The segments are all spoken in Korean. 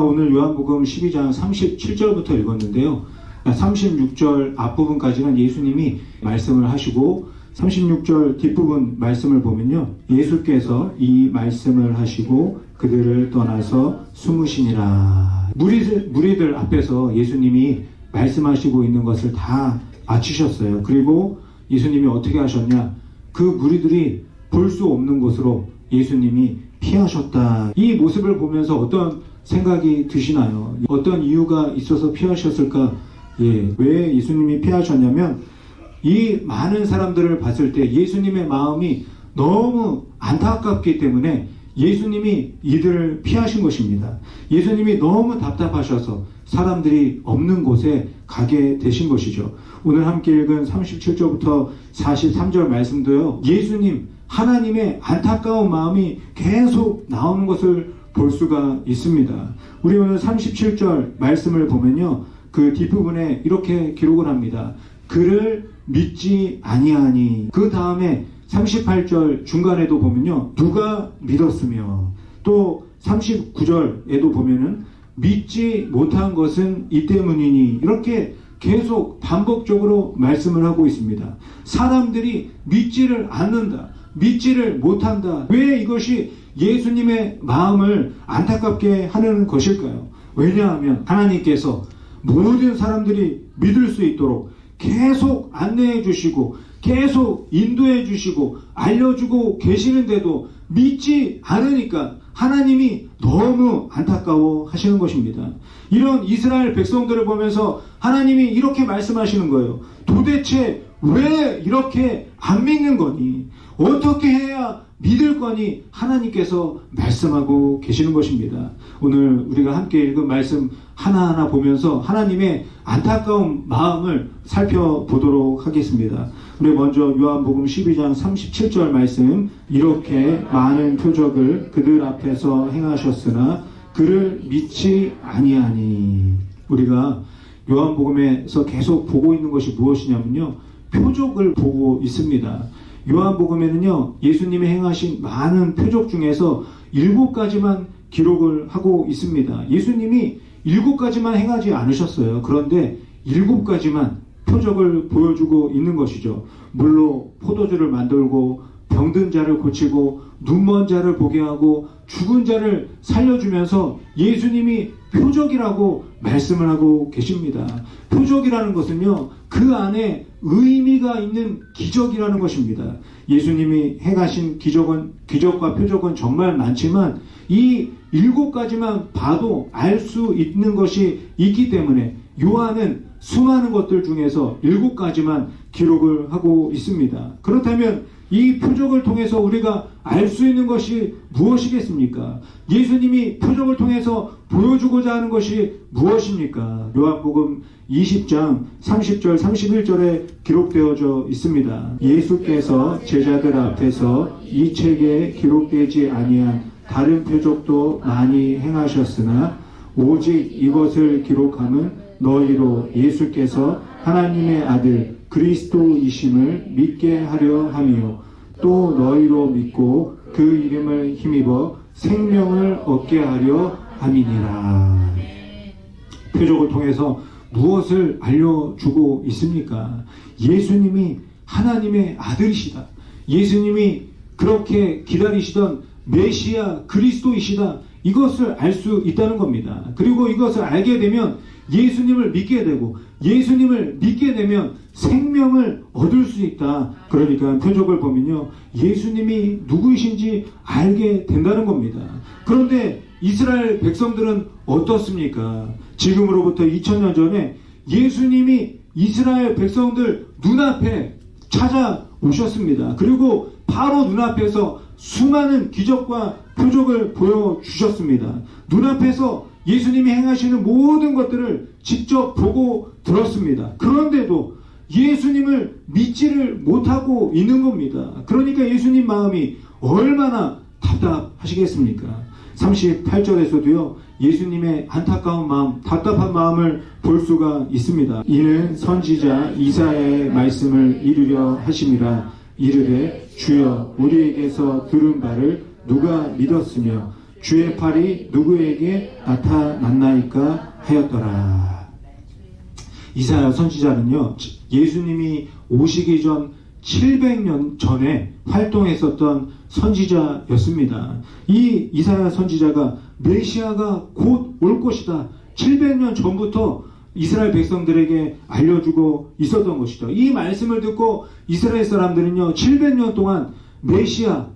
오늘 요한복음 12장 37절부터 읽었는데요. 36절 앞부분까지는 예수님이 말씀을 하시고 36절 뒷부분 말씀을 보면요. 예수께서 이 말씀을 하시고 그들을 떠나서 숨으시니라. 무리들 앞에서 예수님이 말씀하시고 있는 것을 다 마치셨어요. 그리고 예수님이 어떻게 하셨냐? 그 무리들이 볼 수 없는 곳으로 예수님이 피하셨다. 이 모습을 보면서 어떤 생각이 드시나요? 어떤 이유가 있어서 피하셨을까? 왜 예수님이 피하셨냐면 이 많은 사람들을 봤을 때 예수님의 마음이 너무 안타깝기 때문에 예수님이 이들을 피하신 것입니다. 예수님이 너무 답답하셔서 사람들이 없는 곳에 가게 되신 것이죠. 오늘 함께 읽은 37절부터 43절 말씀도요. 예수님, 하나님의 안타까운 마음이 계속 나오는 것을 볼 수가 있습니다. 우리 오늘 37절 말씀을 보면요. 그 뒷부분에 이렇게 기록을 합니다. 그를 믿지 아니하니. 그 다음에 38절 중간에도 보면요. 누가 믿었으며, 또 39절에도 보면은 믿지 못한 것은 이 때문이니, 이렇게 계속 반복적으로 말씀을 하고 있습니다. 사람들이 믿지를 않는다. 믿지를 못한다. 왜 이것이 예수님의 마음을 안타깝게 하는 것일까요? 왜냐하면 하나님께서 모든 사람들이 믿을 수 있도록 계속 안내해 주시고 계속 인도해 주시고 알려주고 계시는데도 믿지 않으니까 하나님이 너무 안타까워 하시는 것입니다. 이런 이스라엘 백성들을 보면서 하나님이 이렇게 말씀하시는 거예요. 도대체 왜 이렇게 안 믿는 거니? 어떻게 해야 믿을 거니? 하나님께서 말씀하고 계시는 것입니다. 오늘 우리가 함께 읽은 말씀 하나하나 보면서 하나님의 안타까운 마음을 살펴보도록 하겠습니다. 우리 먼저 요한복음 12장 37절 말씀, 이렇게 많은 표적을 그들 앞에서 행하셨으나 그를 믿지 아니하니. 우리가 요한복음에서 계속 보고 있는 것이 무엇이냐면요, 표적을 보고 있습니다. 요한복음에는요, 예수님이 행하신 많은 표적 중에서 7가지만 기록을 하고 있습니다. 예수님이 7가지만 행하지 않으셨어요. 그런데 7가지만 표적을 보여주고 있는 것이죠. 물로 포도주를 만들고 병든 자를 고치고 눈먼 자를 보게 하고 죽은 자를 살려주면서 예수님이 표적이라고 말씀을 하고 계십니다. 표적이라는 것은요, 그 안에 의미가 있는 기적이라는 것입니다. 예수님이 행하신 기적과 표적은 정말 많지만 이 7가지만 봐도 알 수 있는 것이 있기 때문에 요한은 수많은 것들 중에서 7가지만 기록을 하고 있습니다. 그렇다면 이 표적을 통해서 우리가 알 수 있는 것이 무엇이겠습니까? 예수님이 표적을 통해서 보여주고자 하는 것이 무엇입니까? 요한복음 20장 30절 31절에 기록되어져 있습니다. 예수께서 제자들 앞에서 이 책에 기록되지 아니한 다른 표적도 많이 행하셨으나 오직 이것을 기록함은 너희로 예수께서 하나님의 아들 그리스도이심을 믿게 하려 함이요, 또 너희로 믿고 그 이름을 힘입어 생명을 얻게 하려 함이니라. 표적을 통해서 무엇을 알려주고 있습니까? 예수님이 하나님의 아들이시다. 예수님이 그렇게 기다리시던 메시아 그리스도이시다. 이것을 알 수 있다는 겁니다. 그리고 이것을 알게 되면 예수님을 믿게 되고, 예수님을 믿게 되면 생명을 얻을 수 있다. 그러니까 표적을 보면요, 예수님이 누구이신지 알게 된다는 겁니다. 그런데 이스라엘 백성들은 어떻습니까? 지금으로부터 2000년 전에 예수님이 이스라엘 백성들 눈앞에 찾아오셨습니다. 그리고 바로 눈앞에서 수많은 기적과 표적을 보여주셨습니다. 눈앞에서 예수님이 행하시는 모든 것들을 직접 보고 들었습니다. 그런데도 예수님을 믿지를 못하고 있는 겁니다. 그러니까 예수님 마음이 얼마나 답답하시겠습니까? 38절에서도요, 예수님의 안타까운 마음, 답답한 마음을 볼 수가 있습니다. 이는 선지자 이사야의 말씀을 이루려 하심이라. 이르되 주여 우리에게서 들은 바를 누가 믿었으며 주의 팔이 누구에게 나타났나이까 하였더라. 이사야 선지자는요, 예수님이 오시기 전 700년 전에 활동했었던 선지자였습니다. 이 이사야 선지자가 메시아가 곧 올 것이다, 700년 전부터 이스라엘 백성들에게 알려주고 있었던 것이죠. 이 말씀을 듣고 이스라엘 사람들은요, 700년 동안 메시아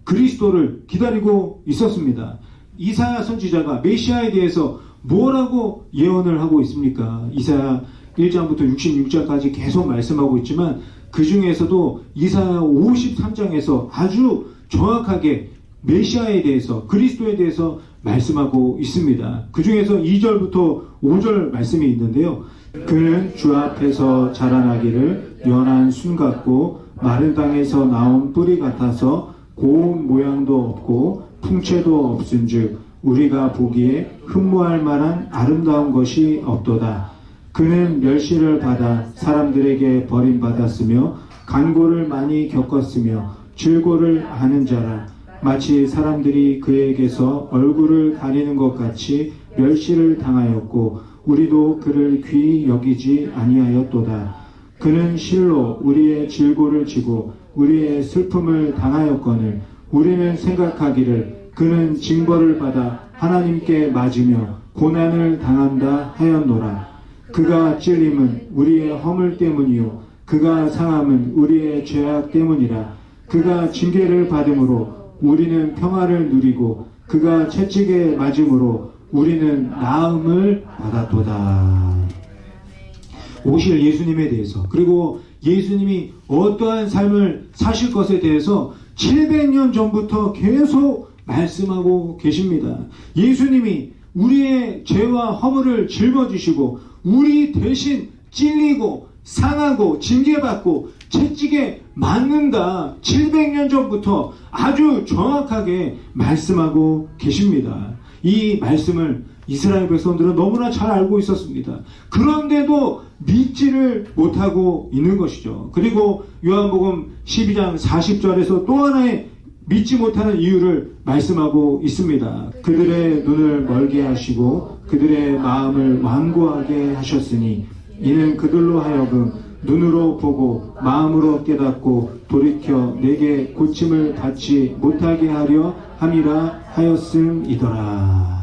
그리스도를 기다리고 있었습니다. 이사야 선지자가 메시아에 대해서 뭐라고 예언을 하고 있습니까? 이사야 1장부터 66장까지 계속 말씀하고 있지만 그 중에서도 이사야 53장에서 아주 정확하게 메시아에 대해서, 그리스도에 대해서 말씀하고 있습니다. 그 중에서 2절부터 5절 말씀이 있는데요. 그는 주 앞에서 자라나기를 연한 순 같고 마른 땅에서 나온 뿌리 같아서 고운 모양도 없고 풍채도 없은즉 우리가 보기에 흠모할 만한 아름다운 것이 없도다. 그는 멸시를 받아 사람들에게 버림받았으며 간고를 많이 겪었으며 질고를 아는 자라. 마치 사람들이 그에게서 얼굴을 가리는 것 같이 멸시를 당하였고 우리도 그를 귀히 여기지 아니하였도다. 그는 실로 우리의 질고를 지고 우리의 슬픔을 당하였거늘 우리는 생각하기를 그는 징벌을 받아 하나님께 맞으며 고난을 당한다 하였노라. 그가 찔림은 우리의 허물 때문이요 그가 상함은 우리의 죄악 때문이라. 그가 징계를 받음으로 우리는 평화를 누리고 그가 채찍에 맞음으로 우리는 나음을 받았도다. 오실 예수님에 대해서, 그리고 예수님이 어떠한 삶을 사실 것에 대해서 700년 전부터 계속 말씀하고 계십니다. 예수님이 우리의 죄와 허물을 짊어지시고 우리 대신 찔리고 상하고 징계받고 채찍에 맞는다, 700년 전부터 아주 정확하게 말씀하고 계십니다. 이 말씀을 이스라엘 백성들은 너무나 잘 알고 있었습니다. 그런데도 믿지를 못하고 있는 것이죠. 그리고 요한복음 12장 40절에서 또 하나의 믿지 못하는 이유를 말씀하고 있습니다. 그들의 눈을 멀게 하시고 그들의 마음을 완고하게 하셨으니 이는 그들로 하여금 눈으로 보고 마음으로 깨닫고 돌이켜 내게 고침을 받지 못하게 하려 함이라 하였음이더라.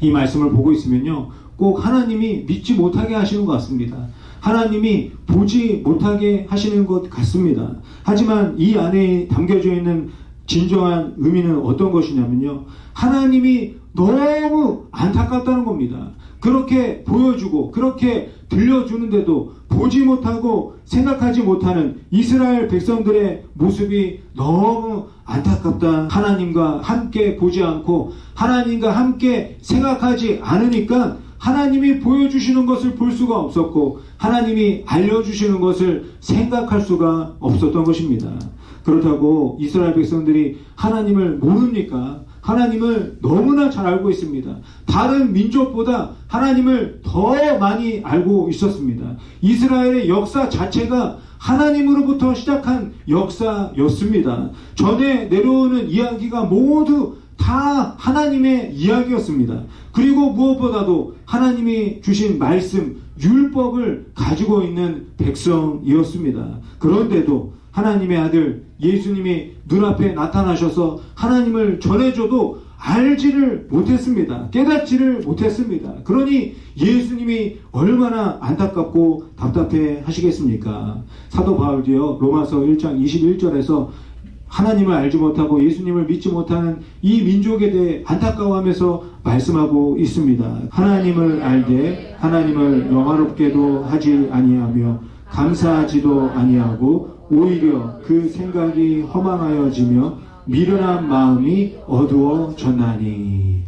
이 말씀을 보고 있으면요, 꼭 하나님이 믿지 못하게 하시는 것 같습니다. 하나님이 보지 못하게 하시는 것 같습니다. 하지만 이 안에 담겨져 있는 진정한 의미는 어떤 것이냐면요, 하나님이 너무 안타깝다는 겁니다. 그렇게 보여주고 그렇게 들려주는데도 보지 못하고 생각하지 못하는 이스라엘 백성들의 모습이 너무 안타깝다. 하나님과 함께 보지 않고 하나님과 함께 생각하지 않으니까 하나님이 보여주시는 것을 볼 수가 없었고 하나님이 알려주시는 것을 생각할 수가 없었던 것입니다. 그렇다고 이스라엘 백성들이 하나님을 모릅니까? 하나님을 너무나 잘 알고 있습니다. 다른 민족보다 하나님을 더 많이 알고 있었습니다. 이스라엘의 역사 자체가 하나님으로부터 시작한 역사였습니다. 전에 내려오는 이야기가 모두 다 하나님의 이야기였습니다. 그리고 무엇보다도 하나님이 주신 말씀, 율법을 가지고 있는 백성이었습니다. 그런데도 하나님의 아들 예수님이 눈앞에 나타나셔서 하나님을 전해줘도 알지를 못했습니다. 깨닫지를 못했습니다. 그러니 예수님이 얼마나 안타깝고 답답해 하시겠습니까? 사도 바울도요, 로마서 1장 21절에서 하나님을 알지 못하고 예수님을 믿지 못하는 이 민족에 대해 안타까워하면서 말씀하고 있습니다. 하나님을 알되 하나님을 영화롭게도 하지 아니하며 감사하지도 아니하고 오히려 그 생각이 허망하여지며 미련한 마음이 어두워졌나니.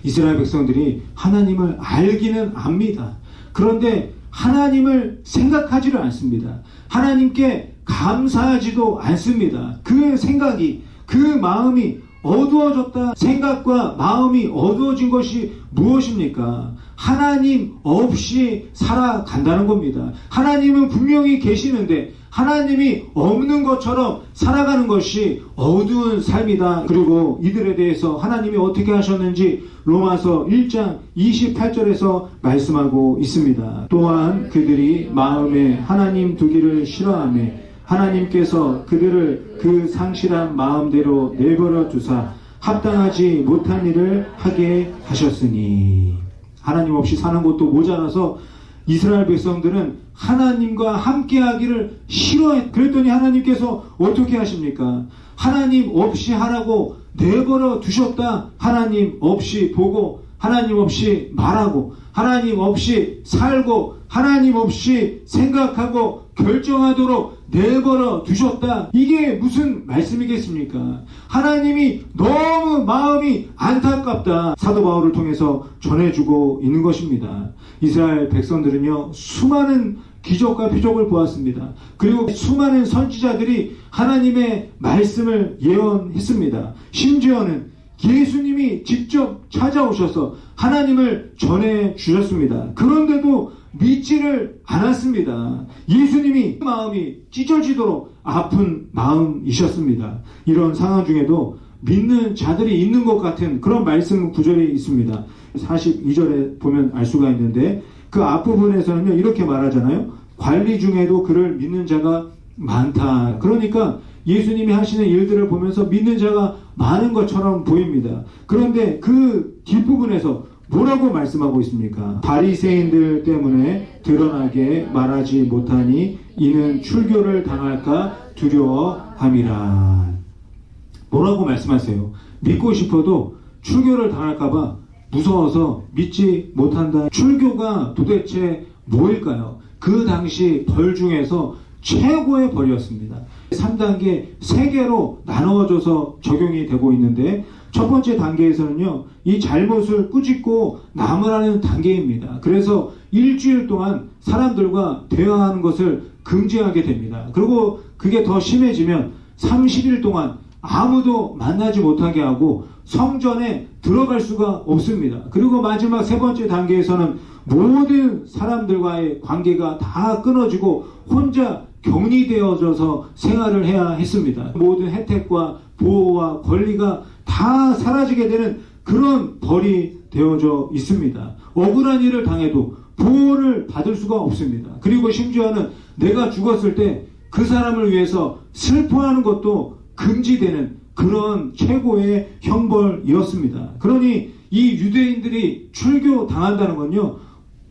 이스라엘 백성들이 하나님을 알기는 압니다. 그런데 하나님을 생각하지를 않습니다. 하나님께 감사하지도 않습니다. 그 생각이, 그 마음이 어두워졌다. 생각과 마음이 어두워진 것이 무엇입니까? 하나님 없이 살아간다는 겁니다. 하나님은 분명히 계시는데 하나님이 없는 것처럼 살아가는 것이 어두운 삶이다. 그리고 이들에 대해서 하나님이 어떻게 하셨는지 로마서 1장 28절에서 말씀하고 있습니다. 또한 그들이 마음에 하나님 두기를 싫어하며 하나님께서 그들을 그 상실한 마음대로 내버려 두사 합당하지 못한 일을 하게 하셨으니, 하나님 없이 사는 것도 모자라서 이스라엘 백성들은 하나님과 함께 하기를 싫어했. 그랬더니 하나님께서 어떻게 하십니까? 하나님 없이 하라고 내버려 두셨다. 하나님 없이 보고, 하나님 없이 말하고, 하나님 없이 살고, 하나님 없이 생각하고 결정하도록 내버려 두셨다. 이게 무슨 말씀이겠습니까? 하나님이 너무 마음이 안타깝다. 사도 바울을 통해서 전해주고 있는 것입니다. 이스라엘 백성들은요, 수많은 기적과 표적을 보았습니다. 그리고 수많은 선지자들이 하나님의 말씀을 예언했습니다. 심지어는 예수님이 직접 찾아오셔서 하나님을 전해 주셨습니다. 그런데도 믿지를 않았습니다. 예수님이 마음이 찢어지도록 아픈 마음이셨습니다. 이런 상황 중에도 믿는 자들이 있는 것 같은 그런 말씀 구절이 있습니다. 42절에 보면 알 수가 있는데, 그 앞부분에서는요, 이렇게 말하잖아요. 관리 중에도 그를 믿는 자가 많다. 그러니까 예수님이 하시는 일들을 보면서 믿는 자가 많은 것처럼 보입니다. 그런데 그 뒷부분에서 뭐라고 말씀하고 있습니까? 바리새인들 때문에 드러나게 말하지 못하니 이는 출교를 당할까 두려워함이라. 뭐라고 말씀하세요? 믿고 싶어도 출교를 당할까봐 무서워서 믿지 못한다. 출교가 도대체 뭐일까요? 그 당시 벌 중에서 최고의 벌이었습니다. 3단계 3개로 나누어져서 적용이 되고 있는데, 첫 번째 단계에서는요, 이 잘못을 꾸짖고 나무라는 단계입니다. 그래서 일주일 동안 사람들과 대화하는 것을 금지하게 됩니다. 그리고 그게 더 심해지면 30일 동안 아무도 만나지 못하게 하고 성전에 들어갈 수가 없습니다. 그리고 마지막 3번째 단계에서는 모든 사람들과의 관계가 다 끊어지고 혼자 격리되어져서 생활을 해야 했습니다. 모든 혜택과 보호와 권리가 다 사라지게 되는 그런 벌이 되어져 있습니다. 억울한 일을 당해도 보호를 받을 수가 없습니다. 그리고 심지어는 내가 죽었을 때 그 사람을 위해서 슬퍼하는 것도 금지되는 그런 최고의 형벌이었습니다. 그러니 이 유대인들이 출교 당한다는 건요,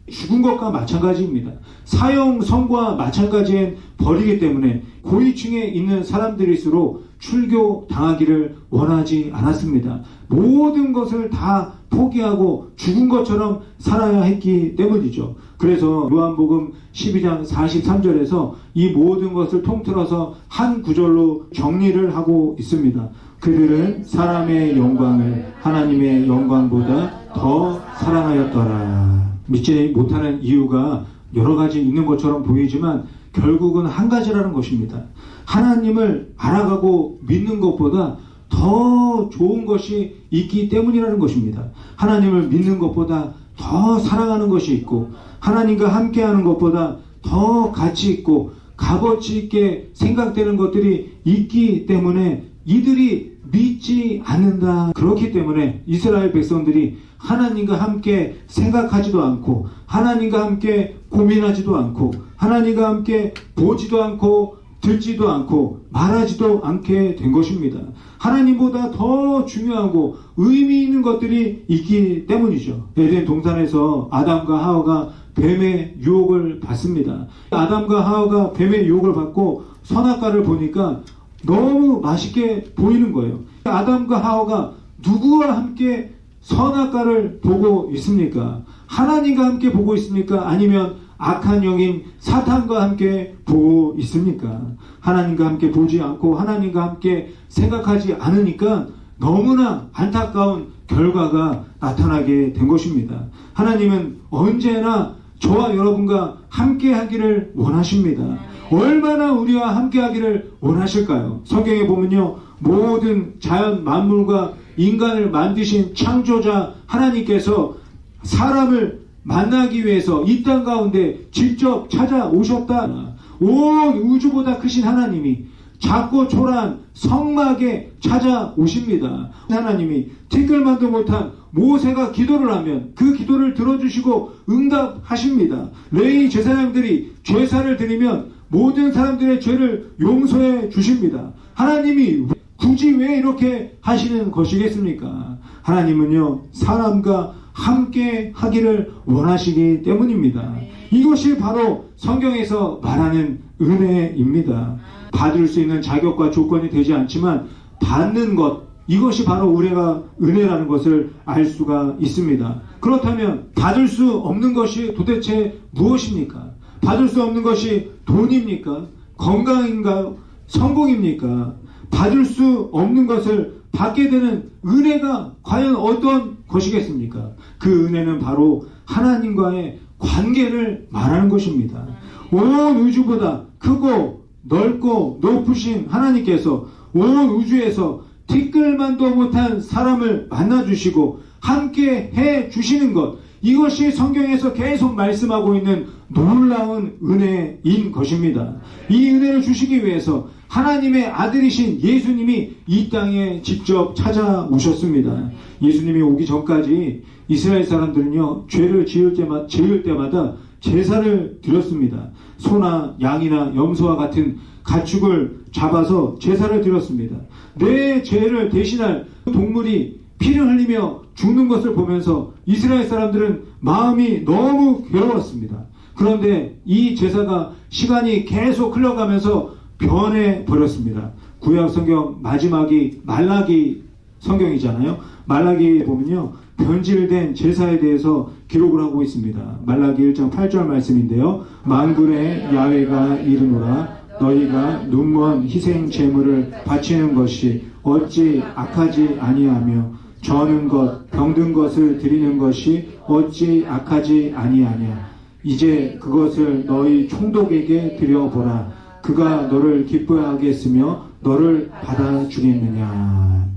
죽은 것과 마찬가지입니다. 사형 선고와 마찬가지인 벌이기 때문에 고위층에 있는 사람들일수록 출교 당하기를 원하지 않았습니다. 모든 것을 다 포기하고 죽은 것처럼 살아야 했기 때문이죠. 그래서 요한복음 12장 43절에서 이 모든 것을 통틀어서 한 구절로 정리를 하고 있습니다. 그들은 사람의 영광을 하나님의 영광보다 더 사랑하였더라. 믿지 못하는 이유가 여러 가지 있는 것처럼 보이지만 결국은 한 가지라는 것입니다. 하나님을 알아가고 믿는 것보다 더 좋은 것이 있기 때문이라는 것입니다. 하나님을 믿는 것보다 더 사랑하는 것이 있고, 하나님과 함께하는 것보다 더 가치 있고 값어치 있게 생각되는 것들이 있기 때문에 이들이 믿지 않는다. 그렇기 때문에 이스라엘 백성들이 하나님과 함께 생각하지도 않고, 하나님과 함께 고민하지도 않고, 하나님과 함께 보지도 않고 듣지도 않고 말하지도 않게 된 것입니다. 하나님보다 더 중요하고 의미 있는 것들이 있기 때문이죠. 에덴 동산에서 아담과 하와가 뱀의 유혹을 받습니다. 아담과 하와가 뱀의 유혹을 받고 선악과를 보니까 너무 맛있게 보이는 거예요. 아담과 하와가 누구와 함께 선악과를 보고 있습니까? 하나님과 함께 보고 있습니까? 아니면 악한 영인 사탄과 함께 보고 있습니까? 하나님과 함께 보지 않고 하나님과 함께 생각하지 않으니까 너무나 안타까운 결과가 나타나게 된 것입니다. 하나님은 언제나 저와 여러분과 함께 하기를 원하십니다. 얼마나 우리와 함께 하기를 원하실까요? 성경에 보면요, 모든 자연 만물과 인간을 만드신 창조자 하나님께서 사람을 만나기 위해서 이 땅 가운데 직접 찾아오셨다. 온 우주보다 크신 하나님이 작고 초라한 성막에 찾아오십니다. 하나님이 티끌만도 못한 모세가 기도를 하면 그 기도를 들어주시고 응답하십니다. 레위 제사장들이 제사를 드리면 모든 사람들의 죄를 용서해 주십니다. 하나님이 굳이 왜 이렇게 하시는 것이겠습니까? 하나님은요, 사람과 함께 하기를 원하시기 때문입니다. 이것이 바로 성경에서 말하는 은혜입니다. 받을 수 있는 자격과 조건이 되지 않지만 받는 것, 이것이 바로 우리가 은혜라는 것을 알 수가 있습니다. 그렇다면 받을 수 없는 것이 도대체 무엇입니까? 받을 수 없는 것이 돈입니까? 건강인가요? 성공입니까? 받을 수 없는 것을 받게 되는 은혜가 과연 어떤 것이겠습니까? 그 은혜는 바로 하나님과의 관계를 말하는 것입니다. 온 우주보다 크고 넓고 높으신 하나님께서 온 우주에서 티끌만도 못한 사람을 만나주시고 함께 해주시는 것, 이것이 성경에서 계속 말씀하고 있는 놀라운 은혜인 것입니다. 이 은혜를 주시기 위해서 하나님의 아들이신 예수님이 이 땅에 직접 찾아오셨습니다. 예수님이 오기 전까지 이스라엘 사람들은요, 죄를 지을 때마다 제사를 드렸습니다. 소나 양이나 염소와 같은 가축을 잡아서 제사를 드렸습니다. 내 죄를 대신할 동물이 피를 흘리며 죽는 것을 보면서 이스라엘 사람들은 마음이 너무 괴로웠습니다. 그런데 이 제사가 시간이 계속 흘러가면서 변해버렸습니다. 구약 성경 마지막이 말라기 성경이잖아요. 말라기에 보면요, 변질된 제사에 대해서 기록을 하고 있습니다. 말라기 1장 8절 말씀인데요. 만군의 야훼가 이르노라, 너희가 눈먼 희생 제물을 바치는 것이 어찌 악하지 아니하며 저는 것 병든 것을 드리는 것이 어찌 악하지 아니하냐. 이제 그것을 너희 총독에게 드려보라. 그가 너를 기뻐하게 했으며 너를 받아주겠느냐.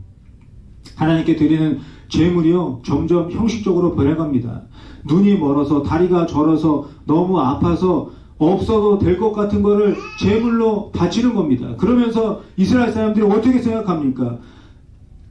하나님께 드리는 제물이요, 점점 형식적으로 변해갑니다. 눈이 멀어서, 다리가 저려서, 너무 아파서 없어도 될 것 같은 거를 제물로 바치는 겁니다. 그러면서 이스라엘 사람들이 어떻게 생각합니까?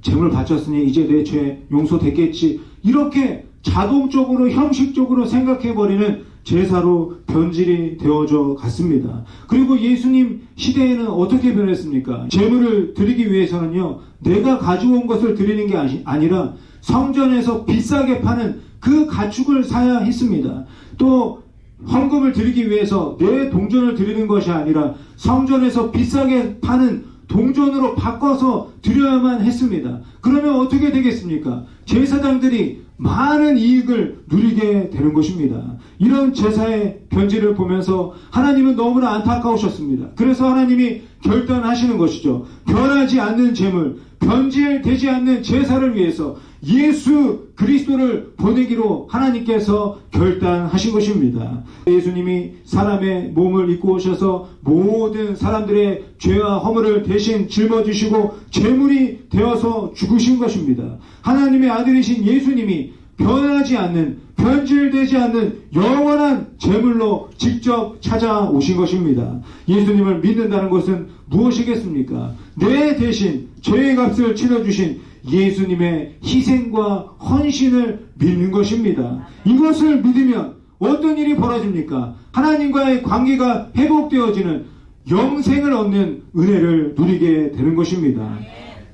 제물 바쳤으니 이제 내 죄 용서됐겠지. 이렇게 자동적으로 형식적으로 생각해버리는 제사로 변질이 되어져 갔습니다. 그리고 예수님 시대에는 어떻게 변했습니까? 제물을 드리기 위해서는요, 내가 가지고 온 것을 드리는 게 아니라 성전에서 비싸게 파는 그 가축을 사야 했습니다. 또 헌금을 드리기 위해서 내 동전을 드리는 것이 아니라 성전에서 비싸게 파는 동전으로 바꿔서 드려야만 했습니다. 그러면 어떻게 되겠습니까? 제사장들이 많은 이익을 누리게 되는 것입니다. 이런 제사의 변질을 보면서 하나님은 너무나 안타까우셨습니다. 그래서 하나님이 결단하시는 것이죠. 변하지 않는 제물, 변질되지 않는 제사를 위해서 예수 그리스도를 보내기로 하나님께서 결단하신 것입니다. 예수님이 사람의 몸을 입고 오셔서 모든 사람들의 죄와 허물을 대신 짊어지시고 제물이 되어서 죽으신 것입니다. 하나님의 아들이신 예수님이 변하지 않는, 변질되지 않는 영원한 제물로 직접 찾아오신 것입니다. 예수님을 믿는다는 것은 무엇이겠습니까? 내 대신 죄의 값을 치러주신 예수님의 희생과 헌신을 믿는 것입니다. 이것을 믿으면 어떤 일이 벌어집니까? 하나님과의 관계가 회복되어지는 영생을 얻는 은혜를 누리게 되는 것입니다.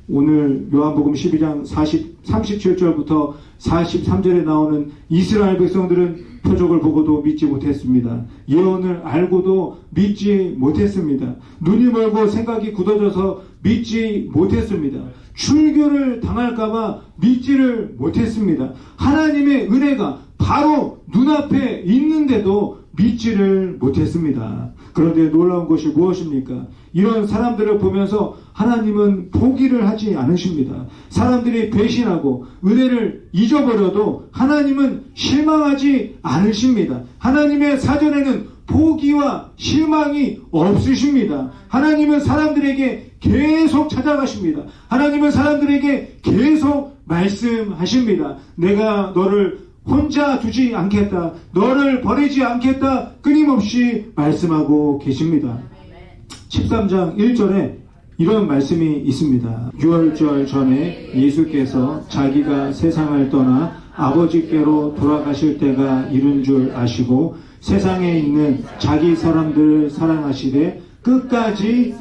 오늘 요한복음 12장 37절부터 43절에 나오는 이스라엘 백성들은 표적을 보고도 믿지 못했습니다. 예언을 알고도 믿지 못했습니다. 눈이 멀고 생각이 굳어져서 믿지 못했습니다. 출교를 당할까봐 믿지를 못했습니다. 하나님의 은혜가 바로 눈앞에 있는데도 믿지를 못했습니다. 그런데 놀라운 것이 무엇입니까? 이런 사람들을 보면서 하나님은 포기를 하지 않으십니다. 사람들이 배신하고 은혜를 잊어버려도 하나님은 실망하지 않으십니다. 하나님의 사전에는 포기와 실망이 없으십니다. 하나님은 사람들에게 계속 찾아가십니다. 하나님은 사람들에게 계속 말씀하십니다. 내가 너를 혼자 두지 않겠다, 너를 버리지 않겠다 끊임없이 말씀하고 계십니다. 13장 1절에 이런 말씀이 있습니다. 유월절 전에 예수께서 자기가 세상을 떠나 아버지께로 돌아가실 때가 이른 줄 아시고 세상에 있는 자기 사람들을 사랑하시되 끝까지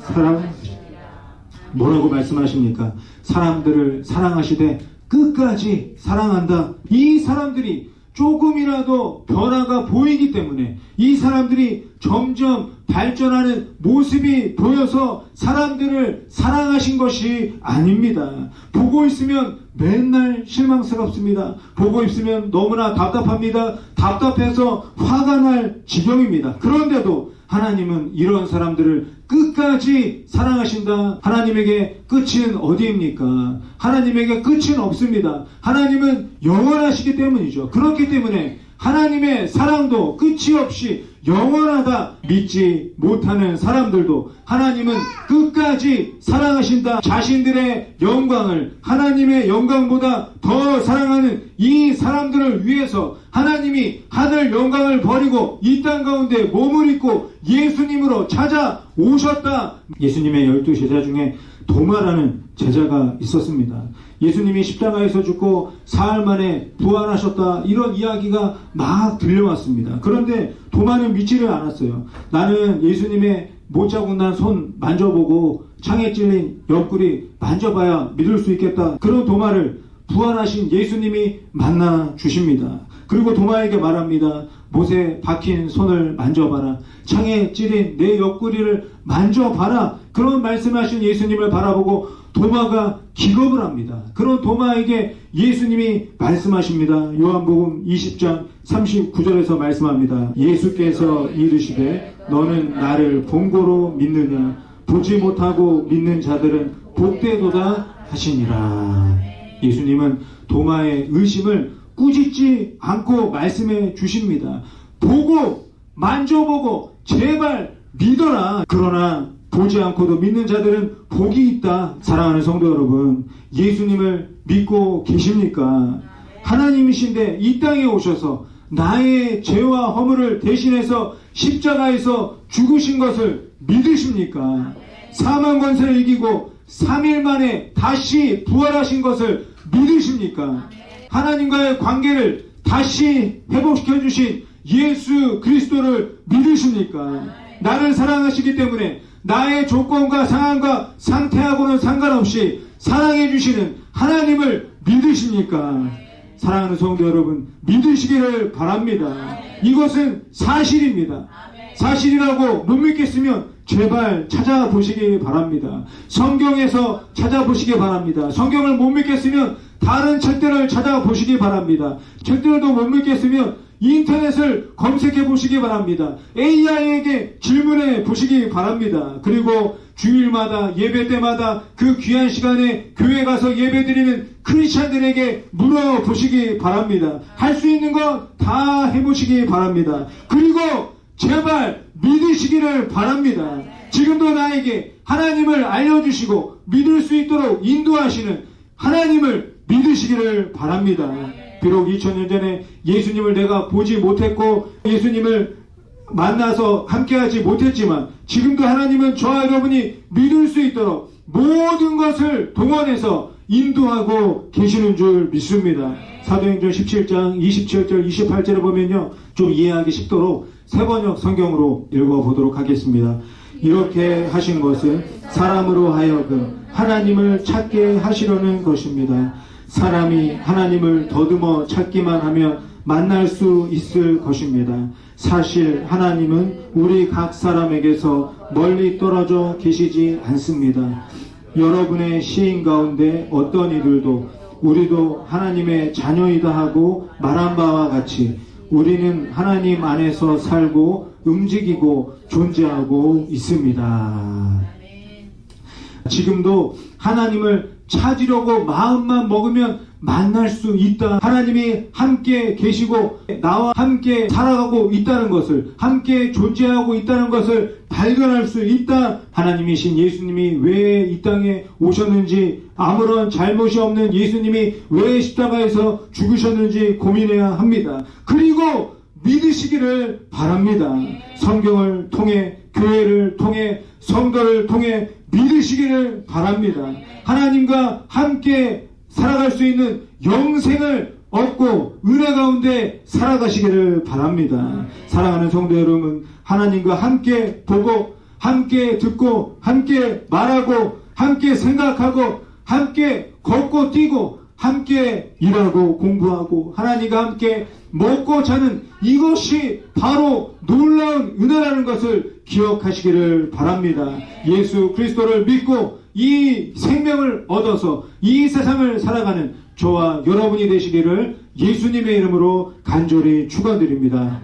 뭐라고 말씀하십니까? 사람들을 사랑하시되 끝까지 사랑한다. 이 사람들이 조금이라도 변화가 보이기 때문에, 이 사람들이 점점 발전하는 모습이 보여서 사람들을 사랑하신 것이 아닙니다. 보고 있으면 맨날 실망스럽습니다. 보고 있으면 너무나 답답합니다. 답답해서 화가 날 지경입니다. 그런데도 하나님은 이런 사람들을 끝까지 사랑하신다. 하나님에게 끝은 어디입니까? 하나님에게 끝은 없습니다. 하나님은 영원하시기 때문이죠. 그렇기 때문에 하나님의 사랑도 끝이 없이 영원하다 믿지 못하는 사람들도 하나님은 끝까지 사랑하신다. 자신들의 영광을 하나님의 영광보다 더 사랑하는 이 사람들을 위해서 하나님이 하늘 영광을 버리고 이 땅 가운데 몸을 입고 예수님으로 찾아오셨다. 예수님의 12제자 중에 도마라는 제자가 있었습니다. 예수님이 십자가에서 죽고 사흘 만에 부활하셨다, 이런 이야기가 막 들려왔습니다. 그런데 도마는 믿지를 않았어요. 나는 예수님의 못자국난 손 만져보고 창에 찔린 옆구리 만져봐야 믿을 수 있겠다. 그런 도마를 부활하신 예수님이 만나 주십니다. 그리고 도마에게 말합니다. 못에 박힌 손을 만져봐라. 창에 찔린 내 옆구리를 만져봐라. 그런 말씀하신 예수님을 바라보고 도마가 기겁을 합니다. 그런 도마에게 예수님이 말씀하십니다. 요한복음 20장 39절에서 말씀합니다. 예수께서 이르시되 너는 나를 본고로 믿느냐? 보지 못하고 믿는 자들은 복되도다 하시니라. 예수님은 도마의 의심을 꾸짖지 않고 말씀해 주십니다. 보고 만져보고 제발 믿어라. 그러나 보지 않고도 믿는 자들은 복이 있다. 사랑하는 성도 여러분, 예수님을 믿고 계십니까? 하나님이신데 이 땅에 오셔서 나의 죄와 허물을 대신해서 십자가에서 죽으신 것을 믿으십니까? 사망 권세를 이기고 3일 만에 다시 부활하신 것을 믿으십니까? 하나님과의 관계를 다시 회복시켜 주신 예수 그리스도를 믿으십니까? 나를 사랑하시기 때문에 나의 조건과 상황과 상태하고는 상관없이 사랑해 주시는 하나님을 믿으십니까? 사랑하는 성도 여러분, 믿으시기를 바랍니다. 이것은 사실입니다. 사실이라고 못 믿겠으면 제발 찾아보시기 바랍니다. 성경에서 찾아보시기 바랍니다. 성경을 못 믿겠으면 다른 책들을 찾아보시기 바랍니다. 책들도 못 믿겠으면 인터넷을 검색해 보시기 바랍니다. AI에게 질문해 보시기 바랍니다. 그리고 주일마다 예배 때마다 그 귀한 시간에 교회 가서 예배 드리는 크리스찬들에게 물어보시기 바랍니다. 할 수 있는 거 다 해보시기 바랍니다. 그리고 제발 믿으시기를 바랍니다. 지금도 나에게 하나님을 알려주시고 믿을 수 있도록 인도하시는 하나님을 믿으시기를 바랍니다. 비록 2000년 전에 예수님을 내가 보지 못했고 예수님을 만나서 함께하지 못했지만 지금도 하나님은 저와 여러분이 믿을 수 있도록 모든 것을 동원해서 인도하고 계시는 줄 믿습니다. 사도행전 17장 27절 28절을 보면요, 좀 이해하기 쉽도록 세번역 성경으로 읽어보도록 하겠습니다. 이렇게 하신 것은 사람으로 하여금 하나님을 찾게 하시려는 것입니다. 사람이 하나님을 더듬어 찾기만 하면 만날 수 있을 것입니다. 사실 하나님은 우리 각 사람에게서 멀리 떨어져 계시지 않습니다. 여러분의 시인 가운데 어떤 이들도 우리도 하나님의 자녀이다 하고 말한 바와 같이 우리는 하나님 안에서 살고 움직이고 존재하고 있습니다. 지금도 하나님을 찾으려고 마음만 먹으면 만날 수 있다. 하나님이 함께 계시고 나와 함께 살아가고 있다는 것을, 함께 존재하고 있다는 것을 발견할 수 있다. 하나님이신 예수님이 왜 이 땅에 오셨는지, 아무런 잘못이 없는 예수님이 왜 십자가에서 죽으셨는지 고민해야 합니다. 그리고 믿으시기를 바랍니다. 성경을 통해, 교회를 통해, 성도를 통해 믿으시기를 바랍니다. 하나님과 함께 살아갈 수 있는 영생을 얻고 은혜 가운데 살아가시기를 바랍니다. 사랑하는 성도 여러분, 하나님과 함께 보고, 함께 듣고, 함께 말하고, 함께 생각하고, 함께 걷고 뛰고, 함께 일하고 공부하고, 하나님과 함께 먹고 자는 이것이 바로 놀라운 은혜라는 것을 기억하시기를 바랍니다. 예수 그리스도를 믿고 이 생명을 얻어서 이 세상을 살아가는 저와 여러분이 되시기를 예수님의 이름으로 간절히 축원드립니다.